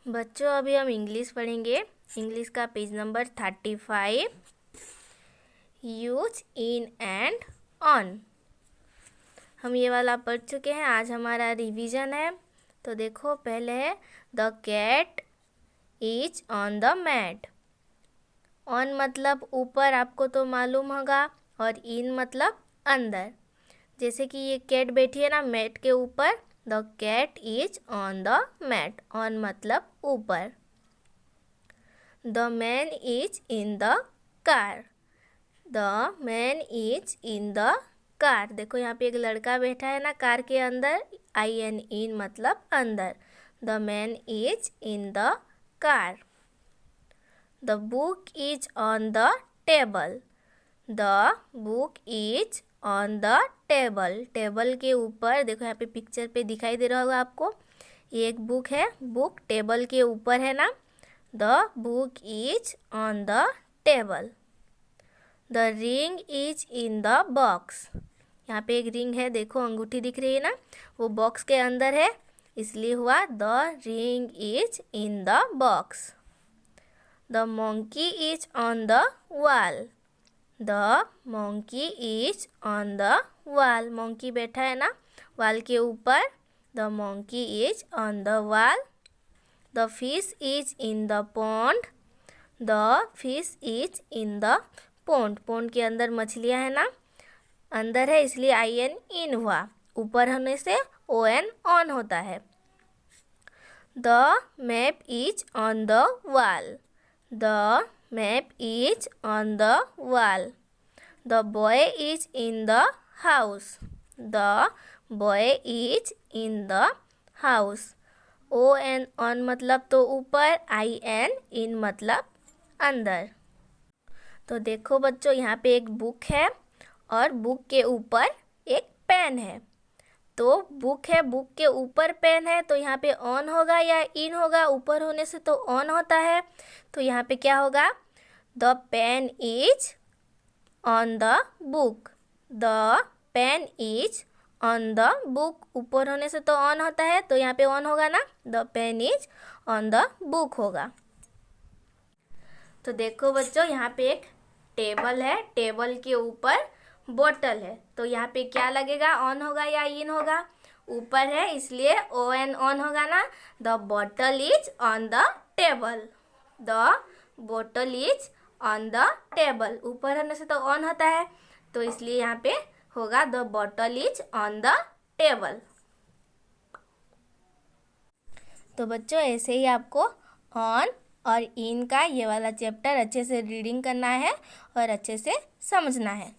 बच्चों अभी हम इंग्लिश पढ़ेंगे। इंग्लिश का page number 35, use in and on. हम ये वाला पढ़ चुके हैं, आज हमारा रिवीजन है। तो देखो, पहले है the cat is on the mat. On मतलब ऊपर, आपको तो मालूम होगा, और इन मतलब अंदर। जैसे कि ये कैट बैठी है ना मैट के ऊपर, the cat is on the mat. On मतलब ऊपर। The man is in the car. The man is in the car. देखो यहाँ पे एक लड़का बैठा है ना कार के अंदर, IN इन मतलब अंदर। The man is in the car. The book is on the table. The book is on the table. Table के ऊपर, देखो यहाँ पे पिक्चर पे दिखाई दे रहा होगा आपको, ये एक बुक है, बुक टेबल के ऊपर है ना। The book is on the table. The ring is in the box. यहाँ पे एक रिंग है, देखो अंगूठी दिख रही है ना, वो बॉक्स के अंदर है, इसलिए हुआ the ring is in the box. The monkey is on the wall. The monkey is on the wall. Monkey बैठा है ना वॉल के ऊपर, the monkey is on the wall. The fish is in the pond. The fish is in the pond. Pond के अंदर मछलियाँ है ना, अंदर है इसलिए IN इन हुआ, ऊपर होने से ON ऑन होता है। The map is on the wall. The map is on the wall. The boy is in the house. The boy is in the house. ON on मतलब तो ऊपर, IN इन मतलब अंदर। तो देखो बच्चों, यहाँ पे एक बुक है और बुक के ऊपर एक पेन है। तो बुक है, बुक के ऊपर पेन है, तो यहाँ पे ऑन होगा या इन होगा? ऊपर होने से तो ऑन होता है, तो यहाँ पे क्या होगा? The pen is on the book. The pen is on the book. ऊपर होने से तो ऑन होता है, तो यहाँ पे ऑन होगा ना, the pen is on the book होगा। तो देखो बच्चों, यहाँ पे एक टेबल है, टेबल के ऊपर बोतल है, तो यहाँ पे क्या लगेगा? ऑन होगा या इन होगा? ऊपर है इसलिए ON ऑन होगा ना। The bottle is on the table. The bottle is on the table. ऊपर होने से तो ऑन होता है, तो इसलिए यहाँ पे होगा the bottle is on the table. तो बच्चों, ऐसे ही आपको ऑन और इन का ये वाला चैप्टर अच्छे से रीडिंग करना है और अच्छे से समझना है।